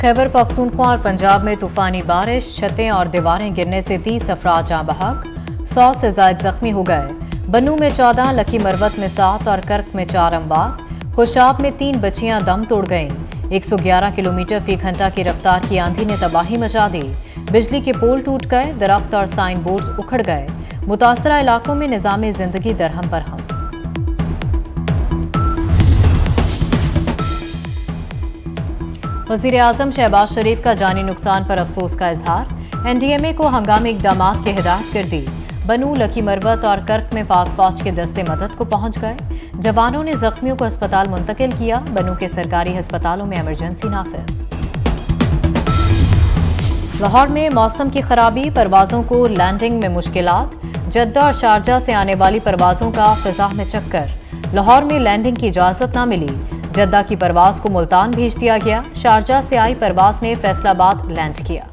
खैबर पख्तूनख्वा और पंजाब में तूफानी बारिश, छतें और दीवारें गिरने से 30 अफराद जाँ बहक, 100 से ज्यादा जख्मी हो गए। बन्नू में 14, लकी मरवत में 7 और कर्क में 4 अमवात। खुशाब में 3 बच्चियां दम तोड़ गईं। 111 किलोमीटर फी घंटा की रफ्तार की आंधी ने तबाही मचा दी। बिजली के पोल टूट गए, दरख्त और साइन बोर्ड्स उखड़ गए। मुतासरा इलाकों में निजामी जिंदगी दरहम बरहम। वज़ीर आज़म शहबाज शरीफ का जानी नुकसान पर अफसोस का इजहार। एनडीएमए को हंगामी इक़दामात की हिदायत कर दी। बनू, लकी मरवत और कर्क में पाक फौज के दस्ते मदद को पहुंच गए। जवानों ने जख्मियों को अस्पताल मुंतकिल किया। बनू के सरकारी अस्पतालों में इमरजेंसी नाफिज। लाहौर में मौसम की खराबी, परवाजों को लैंडिंग में मुश्किलात। जद्दा और शारजा से आने वाली परवाजों का फिजा में चक्कर। लाहौर में लैंडिंग की इजाजत न मिली। जद्दा की परवाज को मुल्तान भेज दिया गया। शारजा से आई परवाज ने फैसलाबाद लैंड किया।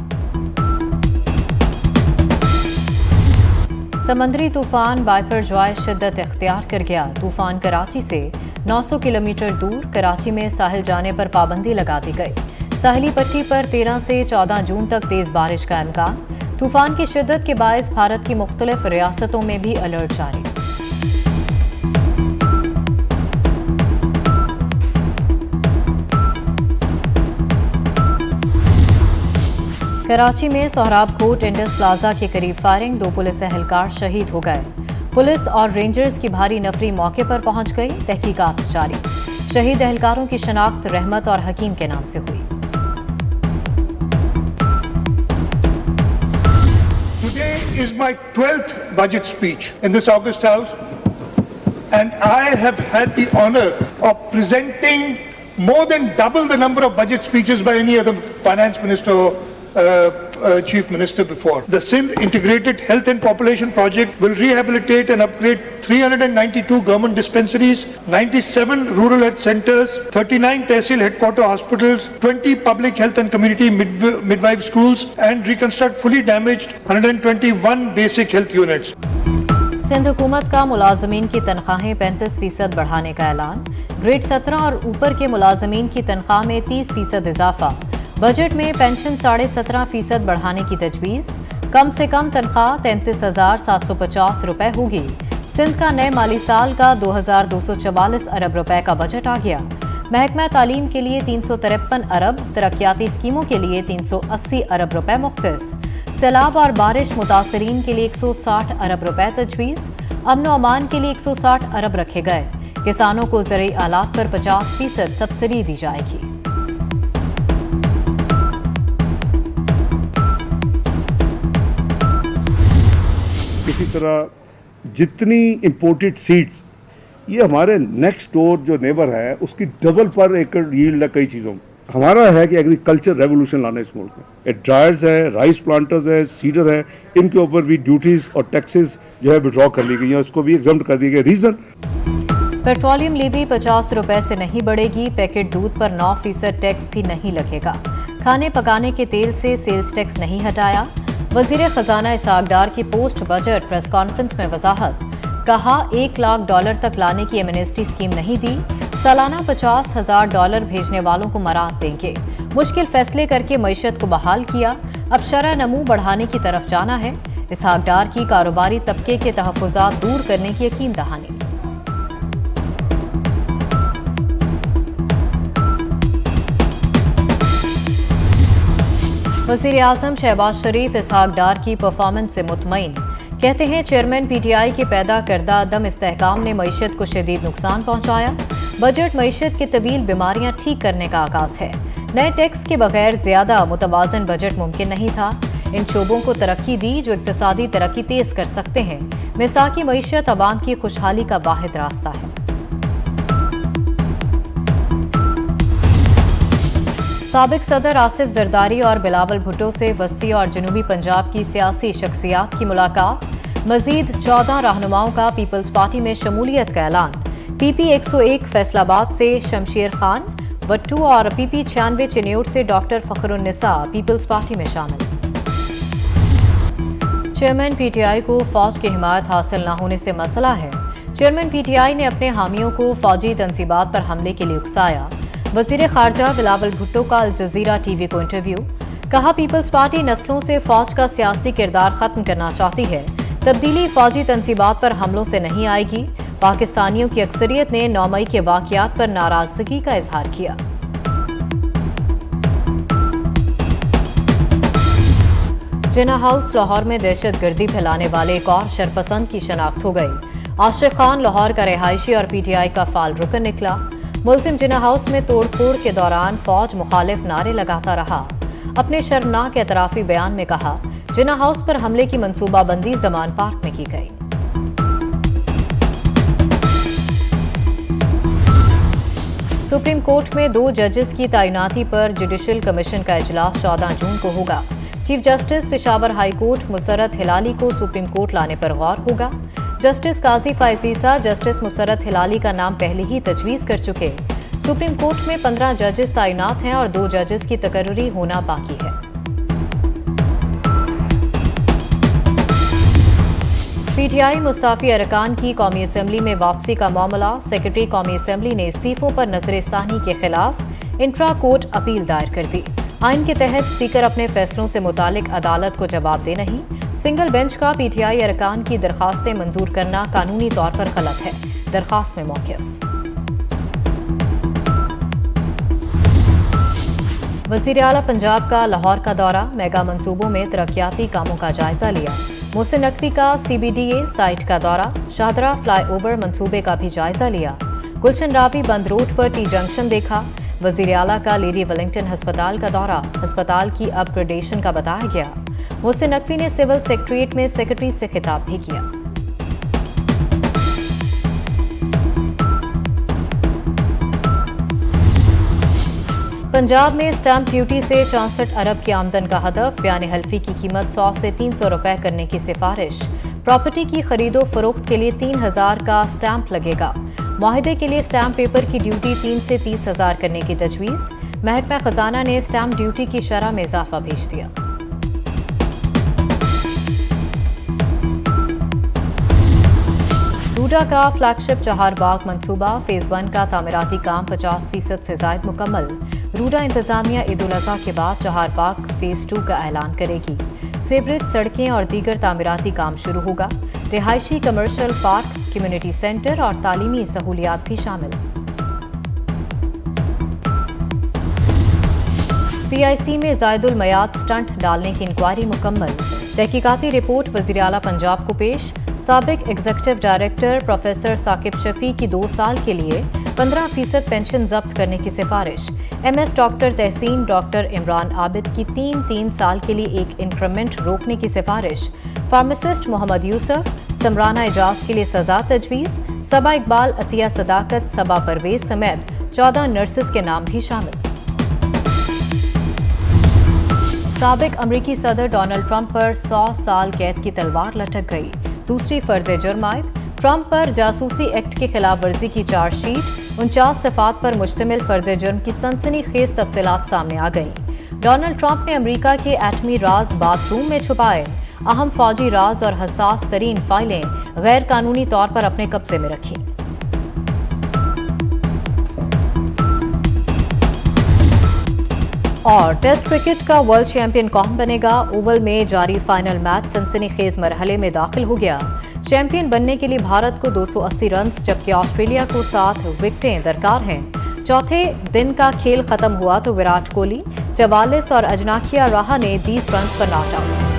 समंदरी तूफान बाइपर जॉय शिद्दत इख्तियार कर गया। तूफान कराची से 900 किलोमीटर दूर। कराची में साहिल जाने पर पाबंदी लगा दी गई। साहिली पट्टी पर 13 से 14 जून तक तेज बारिश का इम्कान। तूफान की शिद्दत के बायस भारत की मुख्तलिफ रियासतों में भी अलर्ट जारी। कराची में सोहराब कोट इंडस प्लाजा के करीब फायरिंग, 2 पुलिस एहलकार शहीद हो गए। पुलिस और रेंजर्स की भारी नफरी मौके पर पहुंच गई। तहकीकात जारी। शहीद एहलकारों की शनाख्त रहमत और हकीम के नाम से हुई। Today is my 12th budget speech in this August House, and I have had the honor of presenting more than double the number of budget speeches by any other finance minister or Chief Minister before. The Sindh Integrated Health and Population Project will rehabilitate and upgrade 392 government dispensaries, 97 rural health centers, 39 Tehsil headquarter hospitals, 20 public health and community midwife schools, and reconstruct fully damaged 121 basic health units. Sindh हुकूमत का मुलाजमीन की तनख्वाहें 35% बढ़ाने का ऐलान। Grade 17 और ऊपर के मुलाजमीन की तनख्वाह में 30% इजाफा। बजट में पेंशन 17.5% बढ़ाने की तजवीज़। कम से कम तनख्वाह 33,750 रुपए होगी। सिंध का नए माली साल का 2,244 अरब रुपए का बजट आ गया। महकमा तालीम के लिए 353 अरब, तरक्याती स्कीमों के लिए 380 अरब रुपए मुख्तस। सैलाब और बारिश मुतासरीन के लिए 160 अरब रुपए तजवीज़। अमन व अमान के लिए 160 अरब रखे गए। किसानों को ज़रूरी आलात पर 50% सब्सिडी दी जाएगी। इसी तरह जितनी इंपोर्टेड सीड्स, ये हमारे नेक्स्ट डोर जो नेबर है उसकी डबल पर एकड़ यील्ड है कई चीज़ों में। हमारा है कि एग्रीकल्चर रेवोल्यूशन लाना इस मुल्क में। ड्रायर्स है, राइस प्लांटर्स है, सीडर है, इनके ऊपर भी ड्यूटीज और टैक्सेस जो है विड्रॉ कर ली गई हैं, उसको भी एग्जम्प्ट कर दिए गए। रीजन पेट्रोलियम लीवी 50 रुपए से नहीं बढ़ेगी। पैकेट दूध पर 9% टैक्स भी नहीं लगेगा। खाने पकाने के तेल से सेल्स टैक्स नहीं हटाया। वजीर खजाना इसहाक डार की पोस्ट बजट प्रेस कॉन्फ्रेंस में वजाहत। कहा $1 लाख तक लाने की एमनेस्टी स्कीम नहीं दी। सालाना $50,000 भेजने वालों को मराहत देंगे। मुश्किल फैसले करके मईशत को बहाल किया। अब शरह नमू बढ़ाने की तरफ जाना है। इसहाक डार की कारोबारी तबके के तहफ़्फ़ुज़ात दूर करने की यकीन दहानी। वज़ीर आज़म शहबाज शरीफ इसहाक डार की परफॉर्मेंस से मुतमईन। कहते हैं चेयरमैन पीटीआई के पैदा करदा अदम इस्तेहकाम ने मईशत को शदीद नुकसान पहुंचाया। बजट मईशत की तवील बीमारियां ठीक करने का आगाज है। नए टैक्स के बगैर ज्यादा मुतवाजन बजट मुमकिन नहीं था। इन शोबों को तरक्की दी जो इक्तिसादी तरक्की तेज कर सकते हैं। मिसाकी मईशत अवाम की खुशहाली का वाहिद रास्ता है। साबिक सदर आसिफ जरदारी और बिलावल भुट्टो से वस्ती और जनूबी पंजाब की सियासी शख्सियात की मुलाकात। मजीद 14 रहनुमाओं का पीपल्स पार्टी में शमूलियत का ऐलान। PP 101 फैसलाबाद से शमशेर खान वट्टू और PP 96 चिन्योट से डॉक्टर फखरुन्निसा पीपल्स पार्टी में शामिल। चेयरमैन PTI को फौज की हिमायत हासिल न होने से मसला है। चेयरमैन PTI ने अपने हामियों को फौजी तंसीबात पर हमले के लिए उकसाया। वजीर खारजा बिलावल भुट्टो का अल जजीरा टीवी को इंटरव्यू। कहा पीपल्स पार्टी नस्लों से फौज का सियासी किरदार खत्म करना चाहती है। तब्दीली फौजी तंसीबात पर हमलों से नहीं आएगी। पाकिस्तानियों की अक्सरियत ने 9 मई के वाकयात पर नाराजगी का इजहार किया। जिन्ना हाउस लाहौर में दहशतगर्दी फैलाने वाले एक और शरपसंद की शनाख्त हो गई। आशिक खान लाहौर का रिहायशी और पीटीआई का फाल रुकन निकला। मुल्जिम जिन्ना हाउस में तोड़फोड़ के दौरान फौज मुखालिफ नारे लगाता रहा। अपने शर्मनाक एतराफी बयान में कहा जिन्ना हाउस पर हमले की मंसूबाबंदी जमान पार्क में की गई। सुप्रीम कोर्ट में 2 जजेस की तैनाती पर जुडिशल कमीशन का इजलास 14 जून को होगा। Chief justice Peshawar high court Musarrat Hilali को सुप्रीम कोर्ट लाने पर गौर होगा। जस्टिस काजी फायजीसा जस्टिस मुसर्रत हिलाली का नाम पहले ही तजवीज कर चुके। सुप्रीम कोर्ट में 15 जजेस तैनात हैं और 2 जजेस की तकर्री होना बाकी है। पीटीआई मुस्ताफी अरकान की कौमी असम्बली में वापसी का मामला। सेक्रेटरी कौमी असम्बली ने इस्तीफों पर नजरसानी के खिलाफ इंट्रा कोर्ट अपील दायर कर दी। आइन के तहत स्पीकर अपने फैसलों से मुतालिक अदालत को जवाब दे नहीं। सिंगल बेंच का पीटीआई अरकान की दरखास्तें मंजूर करना कानूनी तौर पर गलत है। दरखास्त में मौक़िफ़। वज़ीर आला पंजाब का लाहौर का दौरा। मेगा मंसूबों में तरक्याती कामों का जायजा लिया। मोहसिन नकवी का सीबीडीए साइट का दौरा। शाहदरा फ्लाईओवर मंसूबे का भी जायजा लिया। गुलशन रावी बंद रोड पर टी जंक्शन देखा। वज़ीर आला का लेडी वेलिंगटन अस्पताल का दौरा। अस्पताल की अपग्रेडेशन का बताया गया। मोहसिन नकवी ने सिविल सेक्रेटरीट में सेक्रेटरी से खिताब भी किया। पंजाब में स्टैंप ड्यूटी से 64 अरब की आमदन का हदफ। बयान हल्फी की कीमत 100 से 300 रुपए करने की सिफारिश। प्रॉपर्टी की खरीदो फरोख्त के लिए 3000 का स्टैंप लगेगा। मुआहिदे के लिए स्टैंप पेपर की ड्यूटी 3 से 30,000 करने की तजवीज़। महकमा खजाना ने स्टैंप ड्यूटी की शरह में इजाफा भेज दिया। रूडा का फ्लैगशिप चहारबाग मंसूबा फेज 1 का तामीराती काम 50% से ज्यादा मुकम्मल। रूडा इंतजामिया ईद उल अज़हा के बाद चहारबाग फेज 2 का ऐलान करेगी। सेवरेज सड़कें और दीगर तामीराती काम शुरू होगा। रिहायशी कमर्शियल पार्क, कम्युनिटी सेंटर और तालीमी सहूलियात भी शामिल। पीआईसी में जायदुल मयाद स्टंट डालने की इंक्वायरी मुकम्मल। तहकीकाती रिपोर्ट वज़ीर आला पंजाब को पेश। साबिक executive director professor Saqib Shafi की 2 साल के लिए 15% पेंशन जब्त करने की सिफारिश। MS डॉक्टर तहसीन डॉक्टर इमरान आबिद की 3 साल के लिए एक इंक्रीमेंट रोकने की सिफारिश। फार्मासिस्ट मोहम्मद यूसुफ, समराना एजाज के लिए सजा तजवीज़। सबा इकबाल, अतिया सदाकत, सबा परवेज समेत 14 नर्सेस के नाम भी शामिल। साबिक अमरीकी सदर डोनाल्ड ट्रंप पर 100 साल कैद की तलवार लटक गई। दूसरी फर्द जुर्म आयद। ट्रंप पर जासूसी एक्ट की खिलाफ वर्जी की चार्जशीट। 49 सफ़ात पर मुश्तमिल फर्द जुर्म की सनसनीखेज तफसीलात सामने आ गई। डोनाल्ड ट्रंप ने अमरीका के एटमी राज बाथरूम में छुपाए। अहम फौजी राज और हसास तरीन फाइलें गैर कानूनी तौर पर अपने कब्जे में रखी। और टेस्ट क्रिकेट का वर्ल्ड चैंपियन कौन बनेगा? ओवल में जारी फाइनल मैच सनसनीखेज मरहले में दाखिल हो गया। चैंपियन बनने के लिए भारत को 280 रन जबकि ऑस्ट्रेलिया को 7 विकेटें दरकार हैं। चौथे दिन का खेल खत्म हुआ तो विराट कोहली 44 और अजनाकिया राहा ने 20 रन पर नॉट आउट।